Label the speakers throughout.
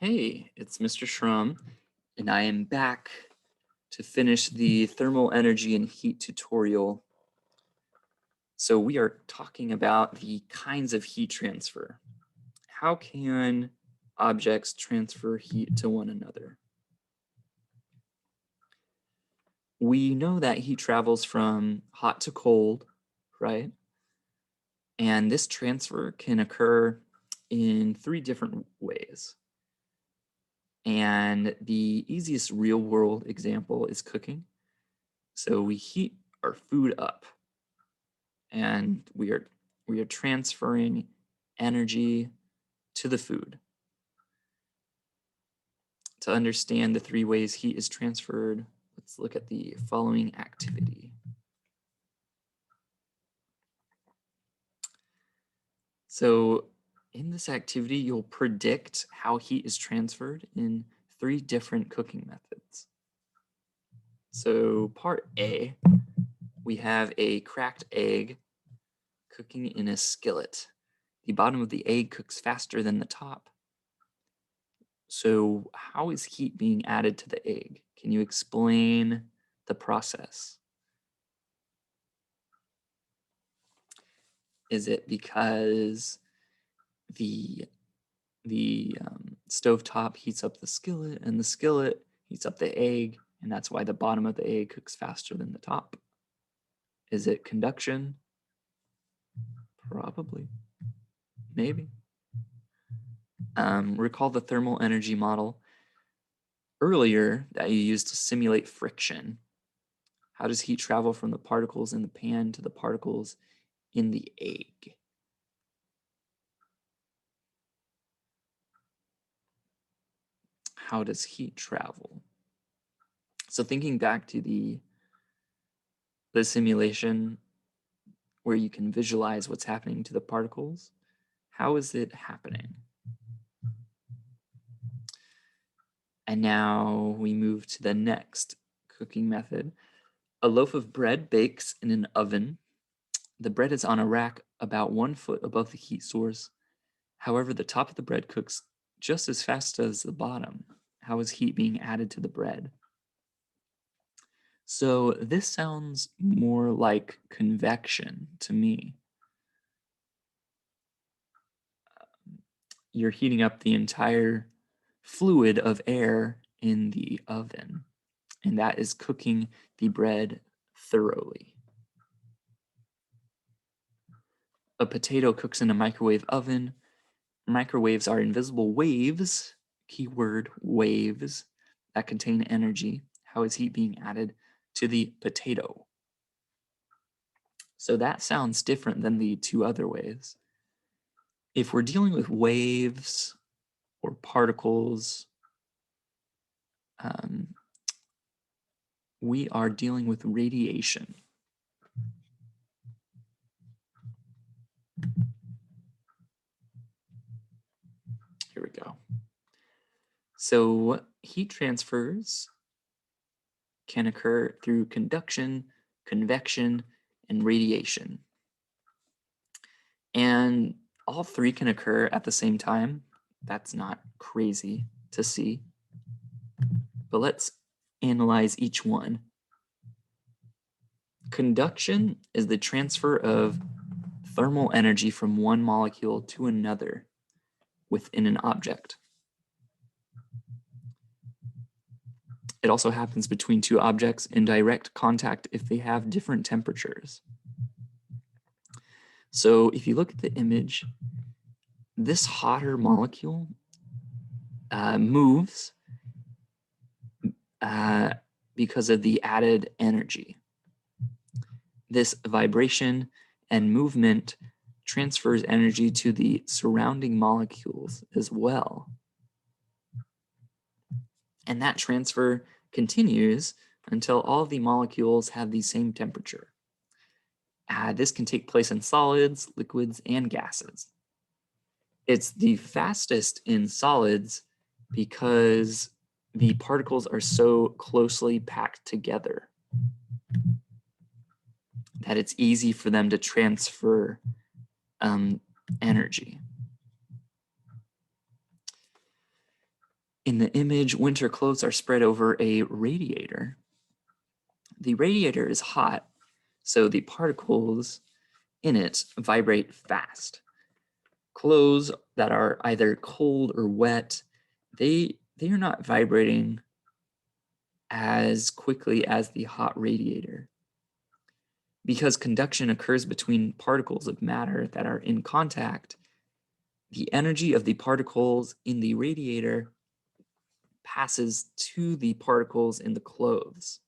Speaker 1: Hey, it's Mr. Shrum, and I am back to finish the thermal energy and heat tutorial. So we are talking about the kinds of heat transfer. How can objects transfer heat to one another? We know that heat travels from hot to cold, right? And this transfer can occur in three different ways. And the easiest real world example is cooking. So we heat our food up and we are transferring energy to the food. To understand the three ways heat is transferred, let's look at the following activity. So in this activity, you'll predict how heat is transferred in three different cooking methods. So part A, we have a cracked egg cooking in a skillet. The bottom of the egg cooks faster than the top. So how is heat being added to the egg? Can you explain the process? Is it because the stovetop heats up the skillet and the skillet heats up the egg, and that's why the bottom of the egg cooks faster than the top? Is it conduction? Probably. Maybe. Recall the thermal energy model earlier that you used to simulate friction. How does heat travel from the particles in the pan to the particles in the egg? How does heat travel? So thinking back to the simulation where you can visualize what's happening to the particles, how is it happening? And now we move to the next cooking method. A loaf of bread bakes in an oven. The bread is on a rack about 1 foot above the heat source. However, the top of the bread cooks just as fast as the bottom. How is heat being added to the bread? So this sounds more like convection to me. You're heating up the entire fluid of air in the oven, and that is cooking the bread thoroughly. A potato cooks in a microwave oven. Microwaves are invisible waves, keyword waves, that contain energy. How is heat being added to the potato? So that sounds different than the two other ways. If we're dealing with waves or particles, we are dealing with radiation. Here we go. So heat transfers can occur through conduction, convection, and radiation. And all three can occur at the same time. That's not crazy to see. But let's analyze each one. Conduction is the transfer of thermal energy from one molecule to another within an object. It also happens between two objects in direct contact if they have different temperatures. So if you look at the image, this hotter molecule moves because of the added energy. This vibration and movement transfers energy to the surrounding molecules as well. And that transfer continues until all the molecules have the same temperature. This can take place in solids, liquids, and gases. It's the fastest in solids because the particles are so closely packed together that it's easy for them to transfer energy. In the image, winter clothes are spread over a radiator. The radiator is hot, so the particles in it vibrate fast. Clothes that are either cold or wet, they are not vibrating as quickly as the hot radiator. Because conduction occurs between particles of matter that are in contact, the energy of the particles in the radiator passes to the particles in the clothes.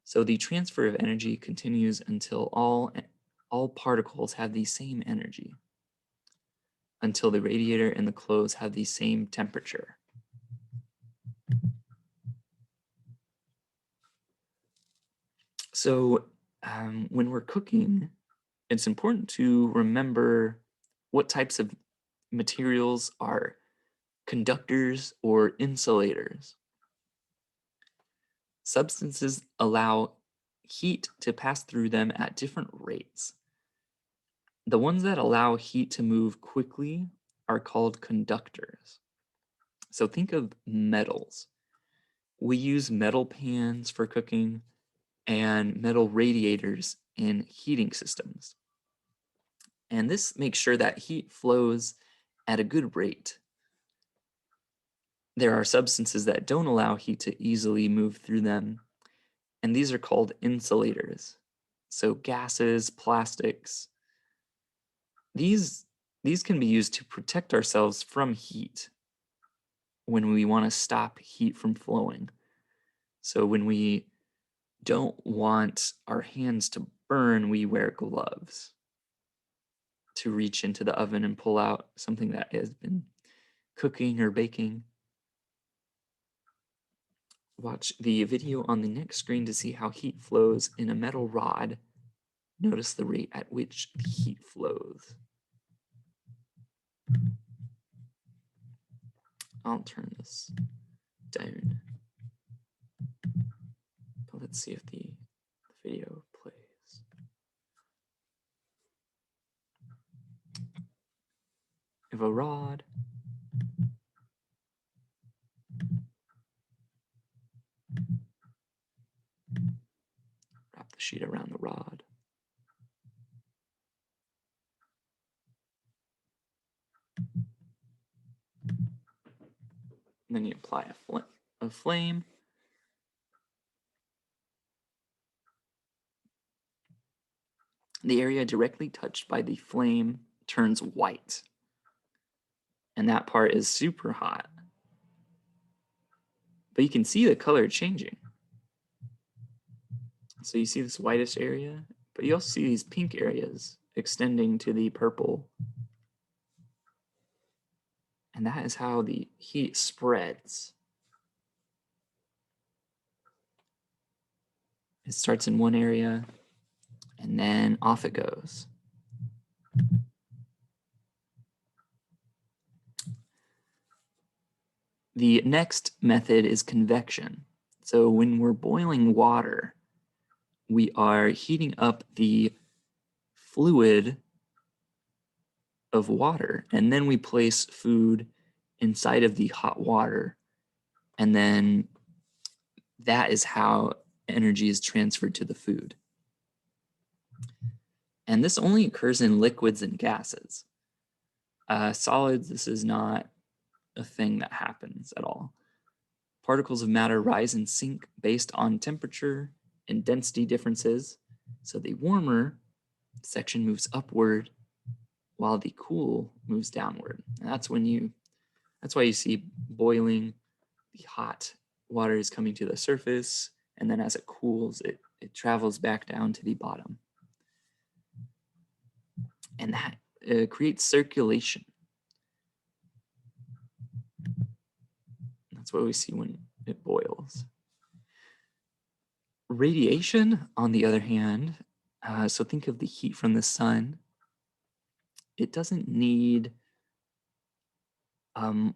Speaker 1: So the transfer of energy continues until all particles have the same energy, until the radiator and the clothes have the same temperature. So when we're cooking, it's important to remember what types of materials are conductors or insulators. Substances allow heat to pass through them at different rates. The ones that allow heat to move quickly are called conductors. So think of metals. We use metal pans for cooking and metal radiators in heating systems. And this makes sure that heat flows at a good rate. There are substances that don't allow heat to easily move through them, and these are called insulators. So gases, plastics, these can be used to protect ourselves from heat when we want to stop heat from flowing. So when we don't want our hands to burn, we wear gloves to reach into the oven and pull out something that has been cooking or baking. Watch the video on the next screen to see how heat flows in a metal rod. Notice the rate at which the heat flows. I'll turn this down. But let's see if the video plays. Of a rod. Wrap the sheet around the rod. And then you apply a flame. The area directly touched by the flame turns white. And that part is super hot. But you can see the color changing. So you see this whitish area, but you also see these pink areas extending to the purple. And that is how the heat spreads. It starts in one area, and then off it goes. The next method is convection. So when we're boiling water, we are heating up the fluid of water, and then we place food inside of the hot water, and then that is how energy is transferred to the food. And this only occurs in liquids and gases. Solids, this is not a thing that happens at all. Particles of matter rise and sink based on temperature and density differences. So the warmer section moves upward while the cool moves downward. And that's why you see boiling, the hot water is coming to the surface, and then as it cools, it travels back down to the bottom. And that creates circulation. That's what we see when it boils. Radiation, on the other hand, so think of the heat from the sun. It doesn't need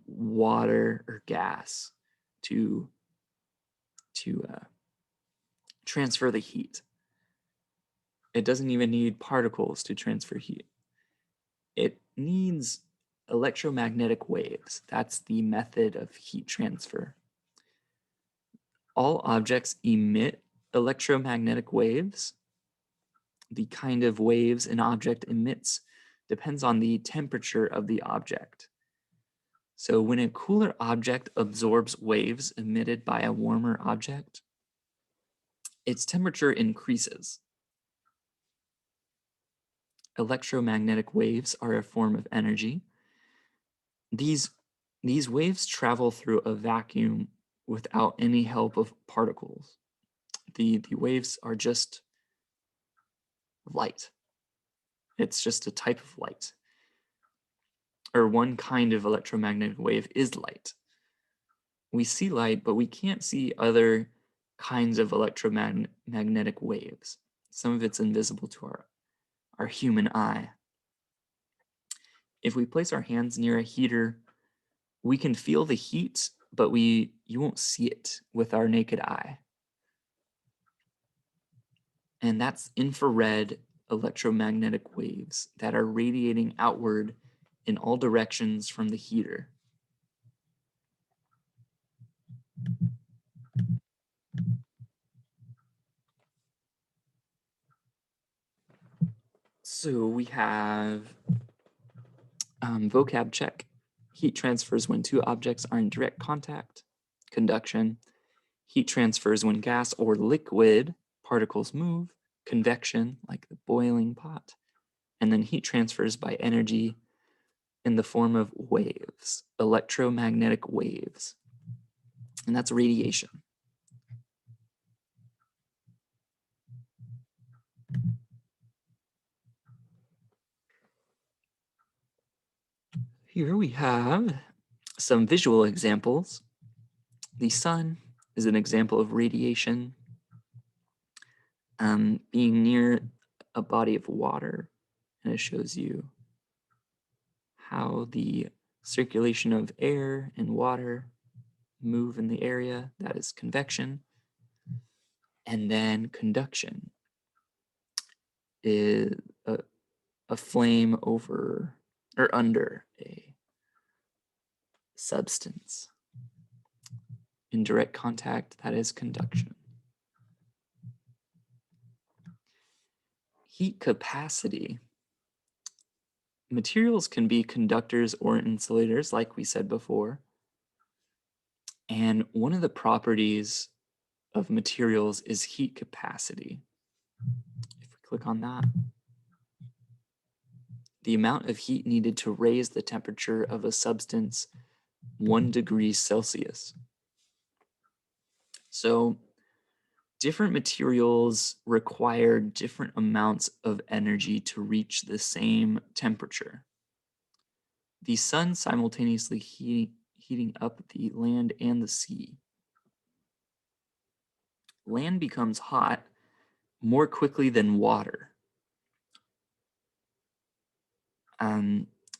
Speaker 1: water or gas to transfer the heat. It doesn't even need particles to transfer heat. It needs electromagnetic waves. That's the method of heat transfer. All objects emit electromagnetic waves. The kind of waves an object emits depends on the temperature of the object. So when a cooler object absorbs waves emitted by a warmer object, its temperature increases. Electromagnetic waves are a form of energy. These waves travel through a vacuum without any help of particles. The waves are just light. It's just a type of light. Or one kind of electromagnetic wave is light. We see light, but we can't see other kinds of electromagnetic waves. Some of it's invisible to our human eye. If we place our hands near a heater, we can feel the heat, but you won't see it with our naked eye. And that's infrared electromagnetic waves that are radiating outward in all directions from the heater. So we have vocab check. Heat transfers when two objects are in direct contact. Conduction. Heat transfers when gas or liquid particles move. Convection, like the boiling pot. And then heat transfers by energy in the form of waves, electromagnetic waves. And that's radiation. Here we have some visual examples. The sun is an example of radiation. Being near a body of water, and it shows you how the circulation of air and water move in the area. That is convection. And then conduction is a flame over or under a substance. In direct contact, that is conduction. Heat capacity. Materials can be conductors or insulators, like we said before. And one of the properties of materials is heat capacity. If we click on that, the amount of heat needed to raise the temperature of a substance 1 degree Celsius. So different materials require different amounts of energy to reach the same temperature. The sun simultaneously heating up the land and the sea. Land becomes hot more quickly than water.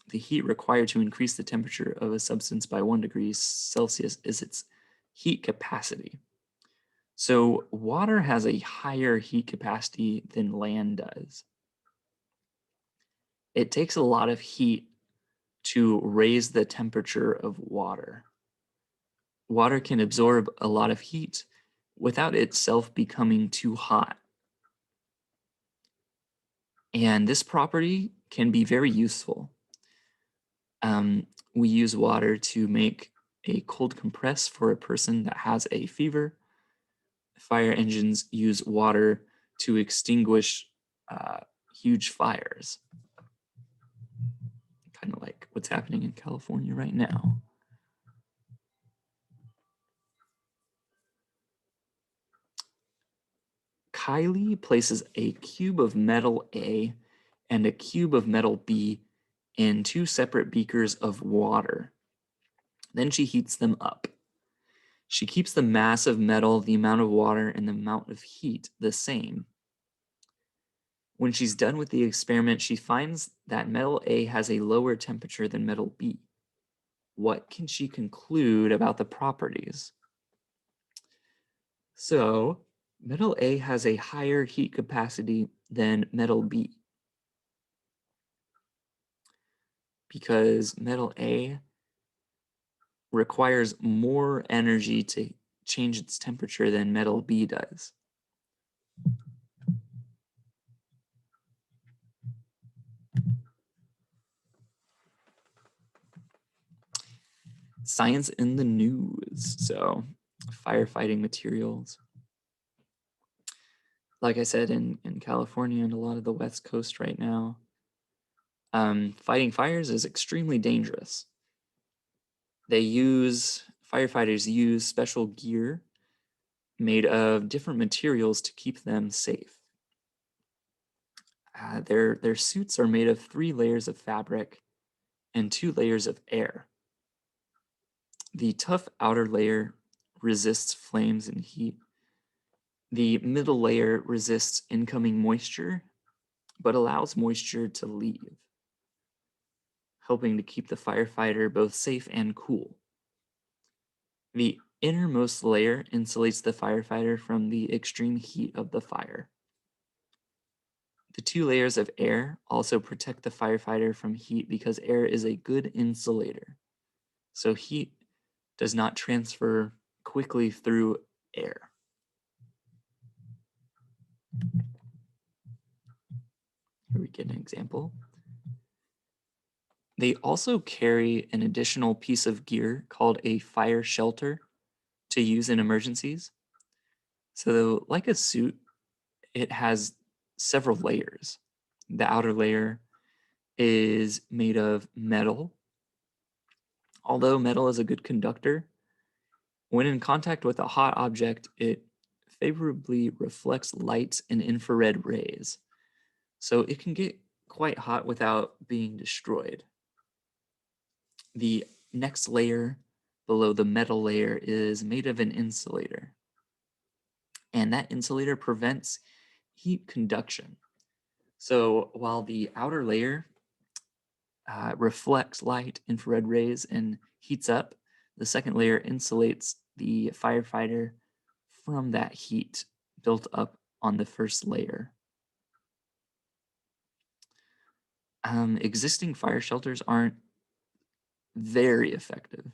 Speaker 1: The heat required to increase the temperature of a substance by 1 degree Celsius is its heat capacity. So water has a higher heat capacity than land does. It takes a lot of heat to raise the temperature of water. Water can absorb a lot of heat without itself becoming too hot. And this property can be very useful. We use water to make a cold compress for a person that has a fever. Fire engines use water to extinguish huge fires. Kind of like what's happening in California right now. Kylie places a cube of metal A and a cube of metal B in two separate beakers of water. Then she heats them up. She keeps the mass of metal, the amount of water, and the amount of heat the same. When she's done with the experiment, she finds that metal A has a lower temperature than metal B. What can she conclude about the properties? So, metal A has a higher heat capacity than metal B. because metal A requires more energy to change its temperature than metal B does. Science in the news. So, firefighting materials. Like I said, in California and a lot of the West Coast right now, fighting fires is extremely dangerous. Firefighters use special gear made of different materials to keep them safe. Their suits are made of 3 layers of fabric and 2 layers of air. The tough outer layer resists flames and heat. The middle layer resists incoming moisture, but allows moisture to leave, helping to keep the firefighter both safe and cool. The innermost layer insulates the firefighter from the extreme heat of the fire. The 2 layers of air also protect the firefighter from heat because air is a good insulator. So heat does not transfer quickly through air. Here we get an example. They also carry an additional piece of gear called a fire shelter to use in emergencies. So, like a suit, it has several layers. The outer layer is made of metal. Although metal is a good conductor, when in contact with a hot object, it favorably reflects light and infrared rays. So it can get quite hot without being destroyed. The next layer below the metal layer is made of an insulator. And that insulator prevents heat conduction. So while the outer layer reflects light, infrared rays, and heats up, the second layer insulates the firefighter from that heat built up on the first layer. Existing fire shelters aren't very effective.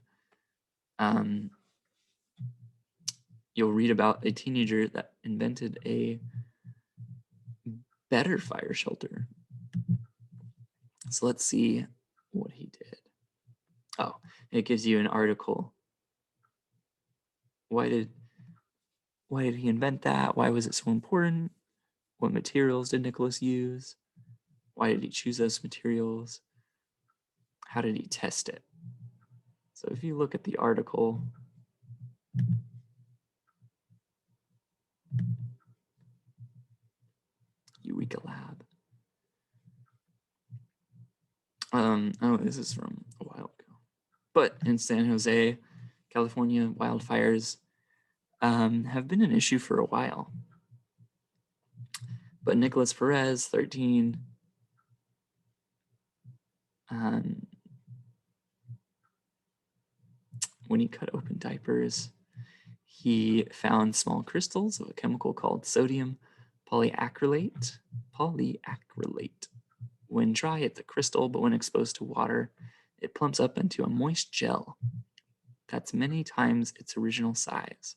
Speaker 1: You'll read about a teenager that invented a better fire shelter. So let's see what he did. Oh, it gives you an article. Why did he invent that? Why was it so important? What materials did Nicholas use? Why did he choose those materials? How did he test it? So if you look at the article, Eureka Lab. Oh, this is from a while ago. But in San Jose, California, wildfires have been an issue for a while. But Nicholas Perez, 13, when he cut open diapers, he found small crystals of a chemical called sodium polyacrylate. When dry, it's a crystal, but when exposed to water, it plumps up into a moist gel. That's many times its original size.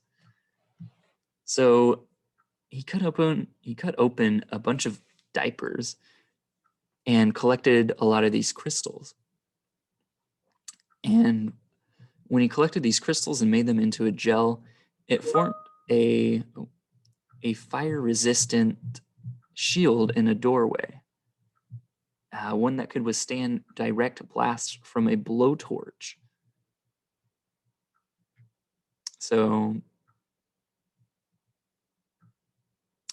Speaker 1: So he cut open a bunch of diapers and collected a lot of these crystals. And when he collected these crystals and made them into a gel, it formed a fire-resistant shield in a doorway, one that could withstand direct blasts from a blowtorch. So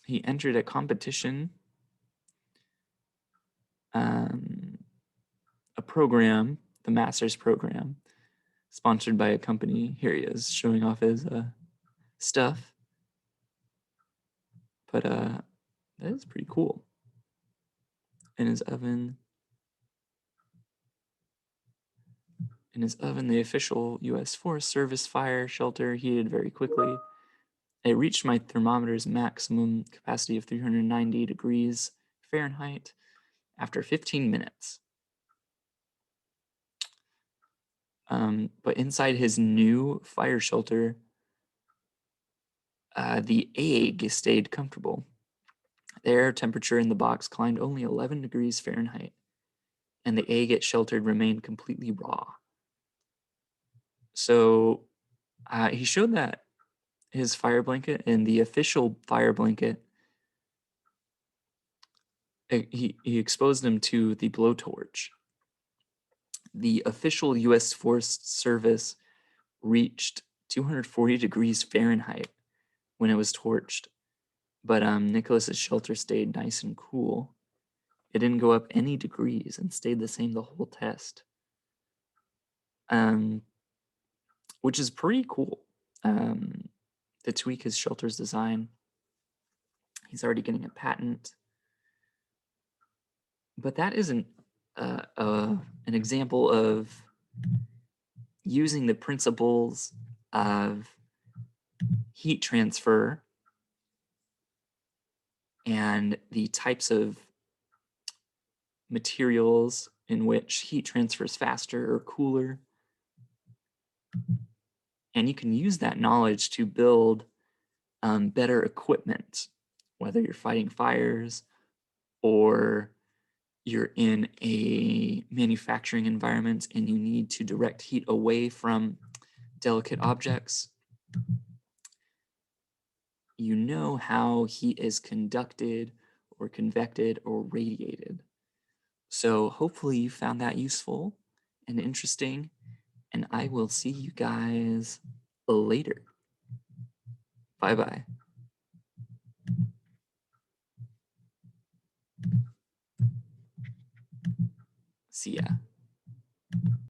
Speaker 1: he entered a competition, a program, the master's program, sponsored by a company. Here he is showing off his stuff. But that is pretty cool. In his oven, the official U.S. Forest Service fire shelter heated very quickly. It reached my thermometer's maximum capacity of 390 degrees Fahrenheit after 15 minutes. But inside his new fire shelter, the egg stayed comfortable. The air temperature in the box climbed only 11 degrees Fahrenheit, and the egg it sheltered remained completely raw. So he showed that his fire blanket and the official fire blanket, he exposed them to the blowtorch. The official U.S. Forest Service reached 240 degrees Fahrenheit when it was torched, but Nicholas's shelter stayed nice and cool. It didn't go up any degrees and stayed the same the whole test, which is pretty cool. To tweak his shelter's design, he's already getting a patent. But that isn't an example of using the principles of heat transfer and the types of materials in which heat transfers faster or cooler. And you can use that knowledge to build better equipment, whether you're fighting fires or you're in a manufacturing environment and you need to direct heat away from delicate objects. You know how heat is conducted or convected or radiated. So hopefully you found that useful and interesting, and I will see you guys later. Bye-bye. See ya.